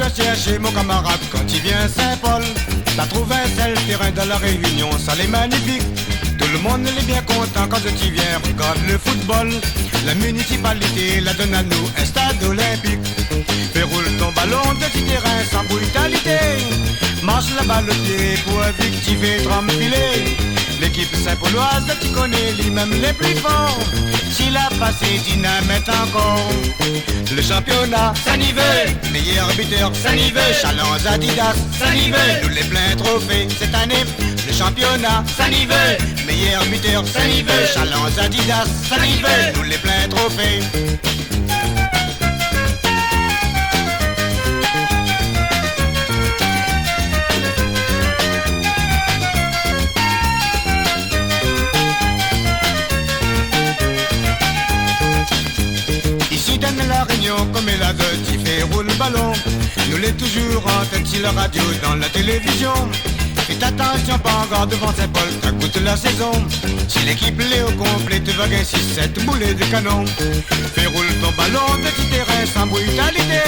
besoin de chercher mon camarade quand il vient à Saint-Paul. T'as trouvé un seul terrain dans la Réunion, ça l'est magnifique. Tout le monde est bien content quand tu viens, regarde le football. La municipalité la donne à nous, un stade olympique. Fais roule ton ballon de petit terrain sans brutalité. Marche la balle au pied pour objectiver, trempiler. L'équipe Saint-Pauloise, tu connais les mêmes les plus forts. S'il a passé dynamite encore. Le championnat, ça n'y veut. Meilleur buteur, ça n'y veut. Challenge Adidas, ça n'y veut. Nous les pleins trophées cette année. Le championnat, ça n'y veut. Meilleur buteur, ça n'y veut. Challenge Adidas, ça n'y veut. Nous les pleins trophées. La Réunion comme elle a de fait roule le ballon. Nous l'est toujours en tête sur la radio, dans la télévision. Faites attention, pas encore devant Saint-Paul, t'écoutes la saison. Si l'équipe l'est au complet, tu vas gagner 6-7 boulets de canon. Fais roule ton ballon de petit terrain sans brutalité.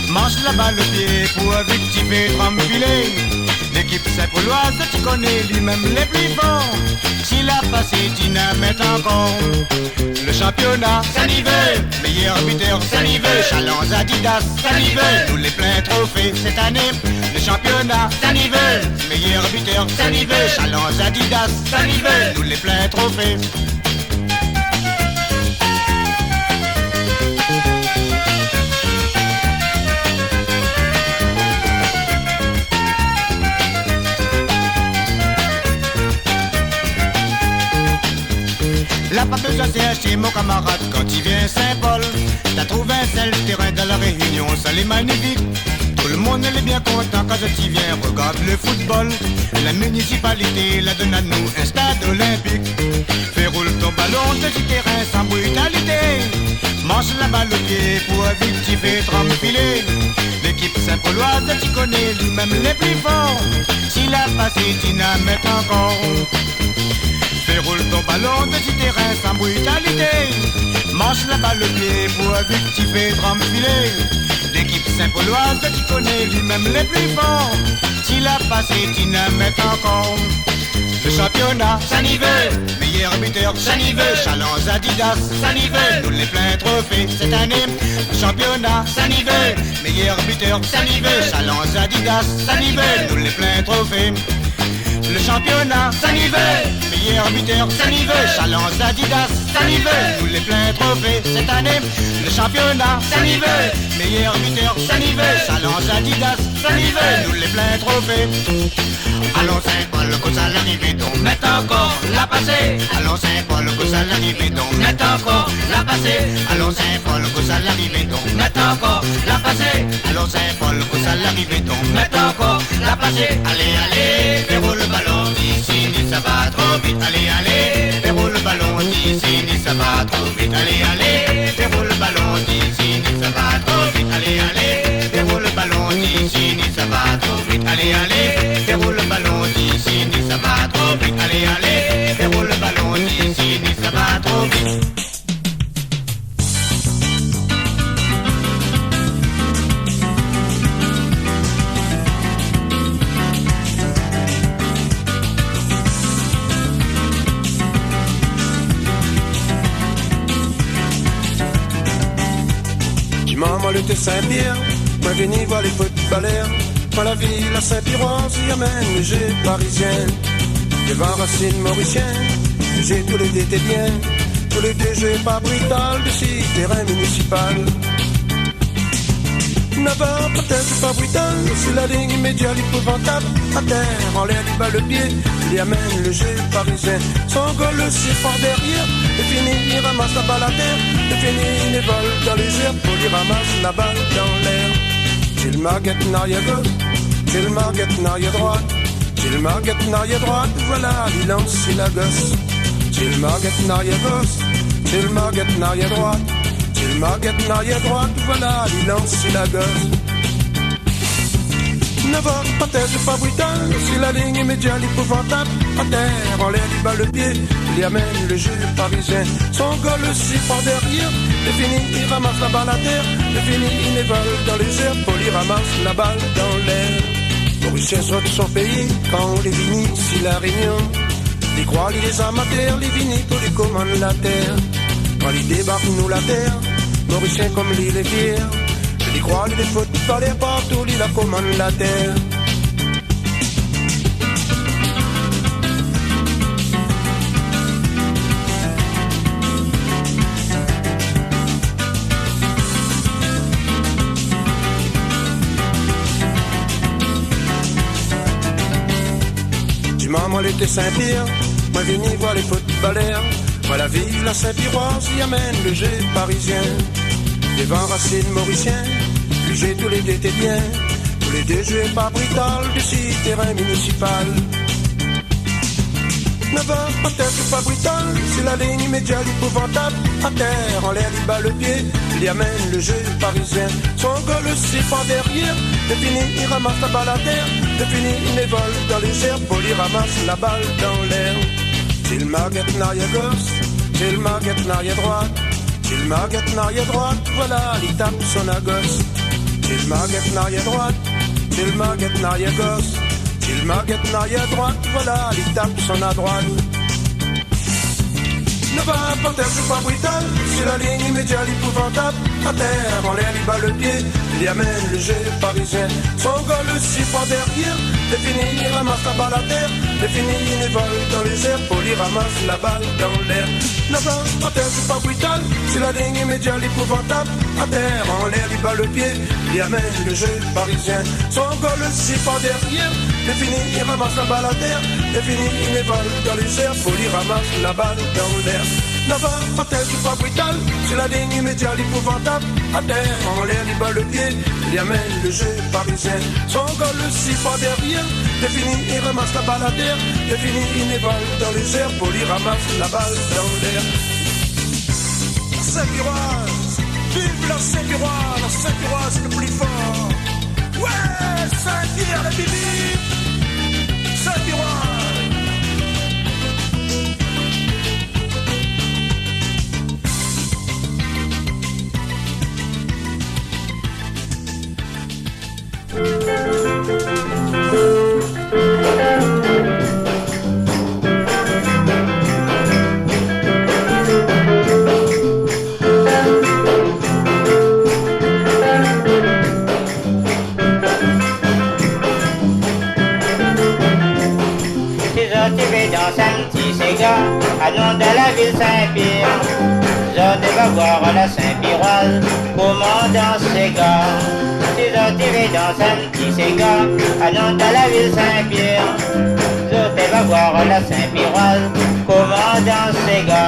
Marche la balle au pied pour objectiver, trempiler. L'équipe Saint-Pauloise, tu connais lui-même les plus forts. S'il a passé dynamite encore. Le championnat, ça n'y veut. Meilleur buteur, ça n'y veut. Challenge Adidas, ça n'y veut. Nous les pleins trophées cette année. Le championnat, ça n'y veut. Meilleur buteur, ça n'y veut. Challenge Adidas, ça n'y veut. Nous les pleins trophées. Là pas besoin de chercher mon camarade quand il vient à Saint-Paul. T'as trouvé un seul terrain dans la Réunion, ça l'est magnifique. Tout le monde est bien content quand tu viens, regarde le football. La municipalité la donne à nous, un stade olympique. Fais roule ton ballon de petit terrain sans brutalité. Mange la balle au pied pour objectiver, trempiler. L'équipe Saint-Pauloise, tu connais lui-même les plus forts. S'il a passé dynamite encore. Fais roule ton ballon de petit terrain sans brutalité. Marche la balle au pied pour objectiver, trempiler. L'équipe Saint-Pauloise, tu connais lui-même les plus forts. S'il a passé dynamite encore. Le championnat, ça n'y veut. Meilleur buteur, ça n'y veut. Challenge Adidas, ça n'y veut. Nous les pleins trophées cette année. Le championnat, ça n'y veut. Meilleur buteur, ça n'y veut. Challenge Adidas, ça n'y veut. Nous les pleins trophées. Le championnat, ça n'y veut. Meilleur buteur, ça n'y veut. Challenge Adidas, ça n'y veut. Nous les pleins trophées cette année. Le championnat, ça n'y veut. Meilleur buteur, ça n'y veut. Challenge Adidas, ça n'y veut. Nous les pleins trophées. Allons Saint-Paul, cause à l'arrivée, donc mette encore la passée. Allons Saint-Paul, cause à l'arrivée, donc mette encore la passée. Allons Saint-Paul, cause à l'arrivée, donc mette encore la passée. Allons Saint-Paul, cause à l'arrivée, donc mette encore la passée. Allez, allez, déroule le ballon d'ici, ni ça va trop vite. Allez, allez, déroule le ballon d'ici, ni ça va trop vite. Allez, allez, déroule le ballon d'ici, ni ça va trop vite. Allez, allez, déroule le ballon d'ici, ni ça va trop vite. Allez, allez, déroule le ballon d'ici, ni ça va trop vite. Allez, allez, déroule le ballon d'ici, ni ça va trop vite. Maman le Saint-Pierre, moi venu voir les footballeurs. Moi la ville à Saint-Piron, s'y amène les jeux parisiens. Devant Racine Mauricien, j'ai tous les étés bien. Tous les deux jeux pas brutal de six terrain municipal. Navarre, peut-être pas brutal, c'est la ligne immédiate épouvantable. À terre, en l'air, il bat le pied, il y amène le jeu parisien. Son goal aussi fort derrière, et fini, il ramasse la balle à terre. Et fini, il vole dans les airs, pour il ramasse la balle dans l'air. Gilles Marguette en arrière gauche, Gilles Marguette en arrière droite. Gilles Marguette en arrière droite, voilà, il lance sur la gosse. Gilles Marguette en arrière gauche, Gilles Marguette en arrière droite. Gilles Marguette en arrière droite, voilà, il lance sur la gosse. Navarre, peut-être pas brutal, c'est la ligne immédiate épouvantable. À terre, en l'air, il bat le pied, il y amène le jeu parisien. Son goal aussi par derrière, et fini, il ramasse la balle à terre. Et fini, il vole dans les airs, pour il ramasse la balle dans l'air. Mauricien sort de son pays quand les vinis, si la réunion. Les croix, les amateurs, les vinis, tous les commandent la terre. Quand ils débarquent, nous la terre, Mauricien comme l'île est fier. Les croix, les fautes, par les partout, ils la commandent la terre. Moi l'été Saint-Pierre, moi venu voir les footballeurs. Moi la ville, la Saint-Piroise, y amène le jeu parisien. Les vents racines mauriciens, le jeu tous les deux bien. Tous les deux joués par Brital, du site terrain municipal. 9 heures, peut-être pas Brital, c'est la ligne immédiate épouvantable. À terre, en l'air, il bat le pied, il y amène le jeu parisien. Son goal, le siffle derrière, de fini, il ramasse la balle à terre. De fini, il vole dans les airs, pour il ramasse la balle dans l'air. S'il marguette n'arrière gauche, s'il marguette n'arrière droite, s'il marguette n'arrière droite, voilà, il tape son à gauche. S'il marguette n'arrière droite, s'il marguette n'arrière gauche, s'il marguette n'arrière droite, voilà, il tape son à droite. Ne va pas terre, c'est pas brutal, c'est la ligne immédiate épouvantable. À terre, en l'air, il bat le pied, il y amène le jeu parisien. Son goal, le siffle derrière, c'est fini, il ramasse la balle à terre. C'est fini, il vole dans les airs, pour il ramasse la balle dans l'air. Ne va pas terre, c'est pas brutal, c'est la ligne immédiate épouvantable. À terre, en l'air, il bat le pied, il y amène le jeu parisien. Son goal, le siffle derrière, c'est fini, il ramasse la balle à terre. C'est fini, il vole dans les airs, pour il ramasse la balle dans l'air. Nava, patel, c'est pas brutal, c'est la ligne immédiate épouvantable. À terre, en l'air, il bat le pied, il amène le jeu parisien. Son goal, le siffle derrière, c'est fini, il ramasse la balle à terre. C'est fini, il vole dans les airs, pour il ramasse la balle dans l'air. Saint-Piroise, vive la Saint-Piroise, la Saint-Piroise c'est le plus fort. Ouais, Saint-Pierre, la bibi, Saint-Piroise. Dans un petit Sega, à nom de la ville Saint-Pierre. Je devais voir la Saint-Piroise, commandant Sega. Si je tiré dans un petit Sega, à nom de la ville Saint-Pierre. Je devais voir la Saint-Piroise, commandant Sega.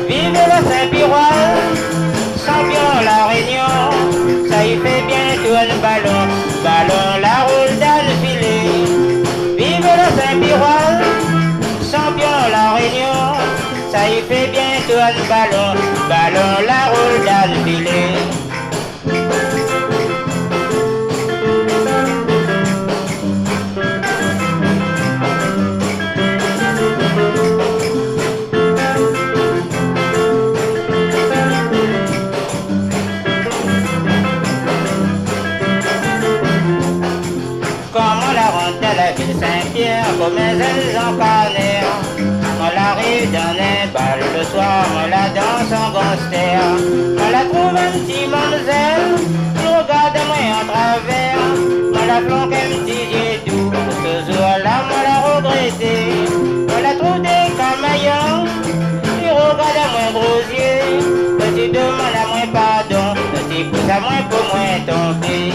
Vive la Saint-Piroise, champion la Réunion. Ça y fait bientôt un ballon, ballon la roule dans le filet. Vive la Saint-Piroise, champion la Réunion, ça y fait bientôt un ballon, ballon la roule dans le filet. Comme on la rentre dans la ville Saint-Pierre, comme elles en carnet. On l'arrive dans un bal le soir, on la danse en gangster. On la trouve un petit mademoiselle, qui regarde moi en travers. On la planque un petit yeux doux, ce jour-là, on l'a regretté. On la trouve des camaillons, qui regarde à moi gros yeux. Petit demande à moi pardon, petit pouce à moi pour moi tomber.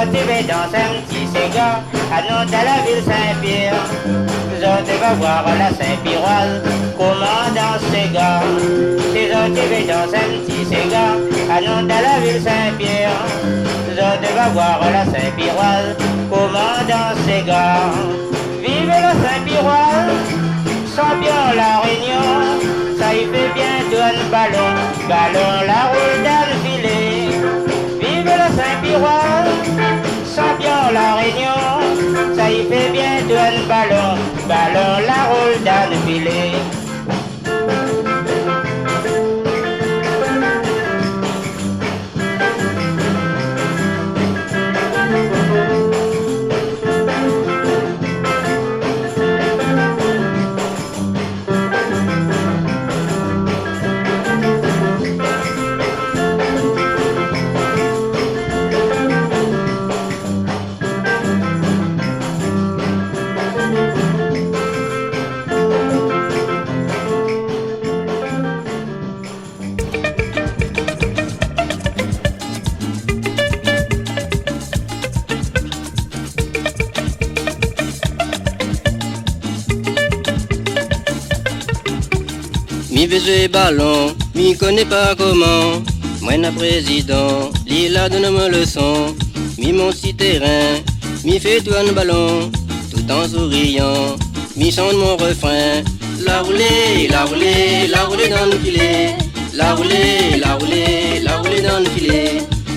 Je vais dans un petit Sega, à nom de la ville Saint-Pierre. Je vais voir la Saint-Piroise, commandant Sega. Si je vais dans un petit Sega, à nom de la ville Saint-Pierre. Je vais voir la Saint-Piroise, commandant Sega. Vive la Saint-Piroise, champion la Réunion. Ça ça y fait bientôt un ballon, ballon la roule dans le filet. Vive le Saint-Pirois, Saint-Pion la Réunion, ça y fait bientôt un ballon, ballon la roule dans le filet. Mi veut jouer ballon, mi connaît pas comment. Moi na président, Lila donne-moi leçon. Mi mon si terrain, mi fait tout un ballon, tout en souriant. Mi chante mon refrain. La roulée, la roulée, la roulée dans le filet. La roulée, la roulée, la roulée dans le filet.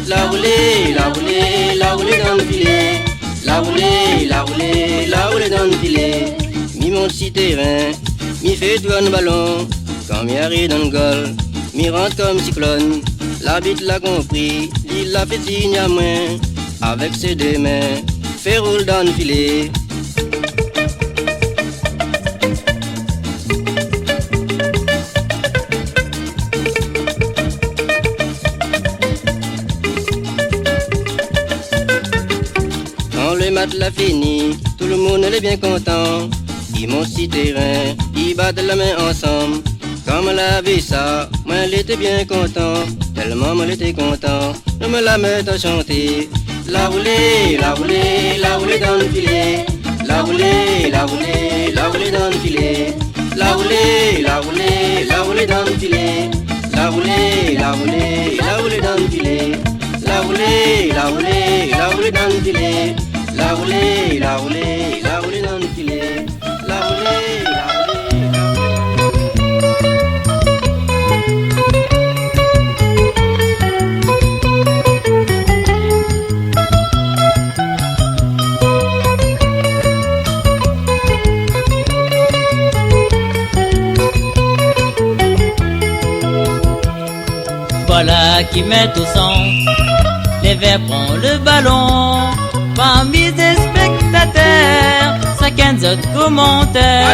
La roulée, la roulée, la roulée dans le filet. La roulée, la roulée, la roulée dans le filet. Mi mon si terrain, mi fait tout un ballon. Quand mi arrive dans le goal, mi rentre comme cyclone. L'arbitre l'a compris, il a fait signe à moi. Avec ses deux mains, fait roule dans le filet. Quand le match l'a fini, tout le monde est bien content. Ils montent si terrain, ils battent la main ensemble. Quand elle a vu ça, moi elle était bien content. Tellement moi elle était content, je me la mets à chanter. La roulée, la roulée, la roulée dans le filet. La roulée, la roulée, la roulée dans le filet. La roulée, la roulée, la roulée dans le filet. La roulée, la roulée, la roulée dans le filet. La roulée, la roulée, la roulée dans le filet. La roulée, la roulée, la roulée dans le filet. La roulée, la roulée. Voilà qui met au centre, les Verts prend le ballon. Parmi des spectateurs, chacun d'autres commentaires.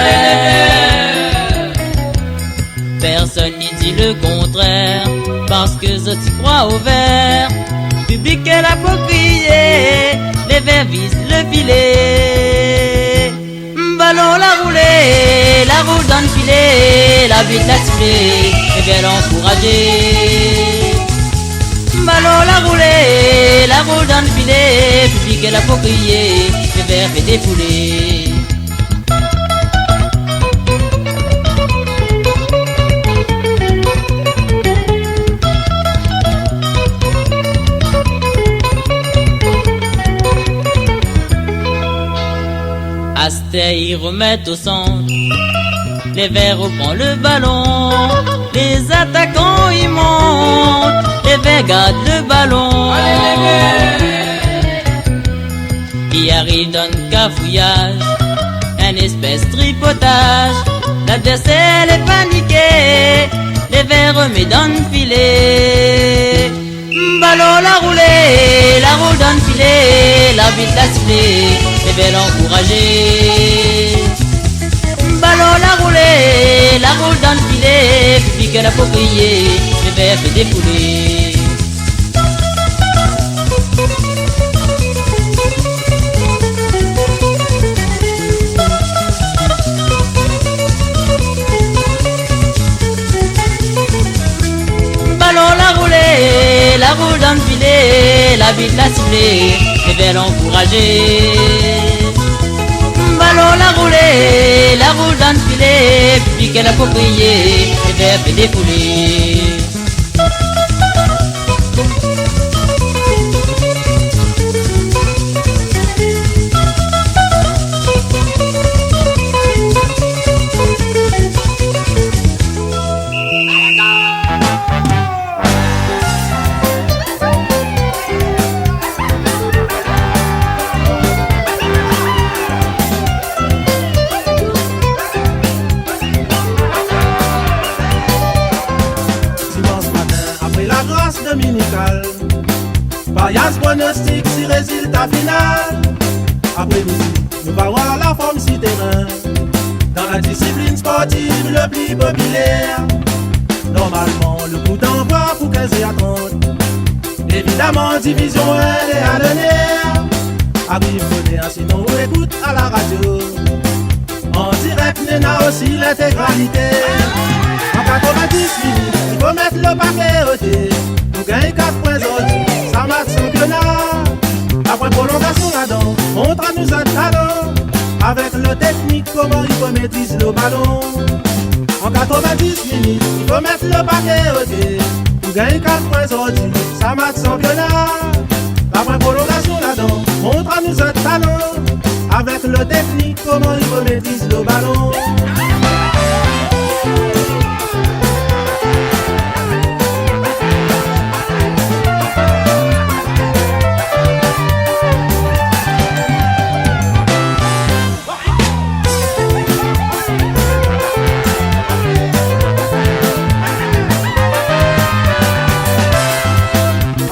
Personne n'y dit le contraire, parce que je t'y crois au vert. Public est là pour crier, les Verts visent le filet. Ballon la roulée, la roule dans le filet, la butte la sifflée, les Verts l'encourager. Ballon la roulée, la roule dans le filet, public est là pour crier, les Verts fait défouler. Asté ils remettent au centre, les Verts reprennent le ballon, les attaquants ils montent, les Verts gardent le ballon. Il arrive dans le cafouillage, un espèce tripotage, l'adversaire est paniqué, les Verts remet dans le filet. Ballon la roulée, la roule dans le filet, l'arbitre l'a sifflé, les Verts l'encourager. Ballon la roulée, la roule dans le filet, public est là pour crier, les Verts fait défouler. Ballon la roulée, la roule dans le filet, l'arbitre l'a sifflé, les Verts l'encourager. Ballon la roulée, la roule dans le filet, public est là pour crier, les Verts fait défouler. passe dominicale. Payas pronostic si résultat final. Après midi, nous va voir la forme si terrain. Dans la discipline sportive le plus populaire. Normalement, le coup d'envoi pour 15h30. Évidemment, division 1 est à l'honneur. Arrive moderne, sinon on écoute à la radio. En direct, Nena aussi l'intégralité. En 90 minutes, il faut mettre le paquet au thé. Pour gagner 4 points aujourd'hui, ça marque championnat. Après prolongation là-dedans, montre à nous un talent. Avec le technique, comment il faut maîtriser le ballon. En 90 minutes, il faut mettre le paquet au thé. Pour gagner 4 points aujourd'hui, ça marque championnat. Après prolongation là-dedans, montre à nous un talent. Avec le technique, comment il faut maîtriser le ballon.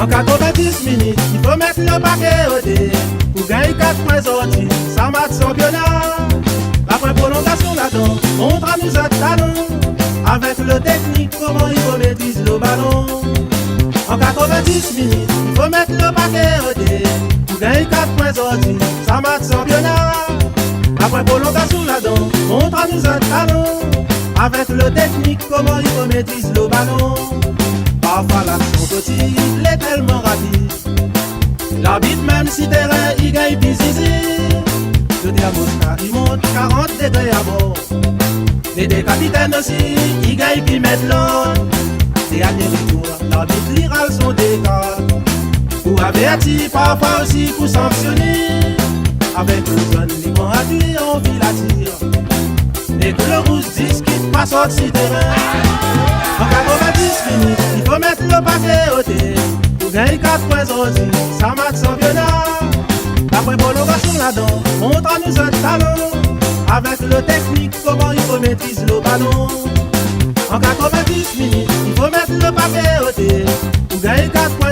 En 90 minutes, il faut mettre le paquet au dé. Pour gagner 4 points aujourd'hui, ça marque championnat. Après prolongation là-dedans, montre à nous un talent. Avec le technique, comment il faut maîtriser le ballon. En 90 minutes, il faut mettre le paquet au dé. Pour gagner 4 points aujourd'hui, ça marque championnat. Après prolongation là-dedans, montre à nous un talent. Avec le technique, comment il faut maîtriser le ballon. Parfois l'action petite est tellement rapide. L'arbitre même si terrain il gagne puis zizi. Le diamostat il monte 40 degrés à bord. Les deux capitaines aussi ils gagnent puis mettent l'ordre. Dernier retour, l'arbitre lira son décor. Pour avertir, parfois aussi pour sanctionner. Avec le jeune liban à lui on vit la tire. Et que le rouge discute pas sorti terrain. En 90 minutes, il faut mettre le paquet au thé. Pour gagner 4 points aujourd'hui, ça marque championnat. Après prolongation là-dedans, montre à nous un talent. Avec le technique, comment il faut maîtriser le ballon. En 90 minutes, il faut mettre le paquet au thé. Pour gagner 4 points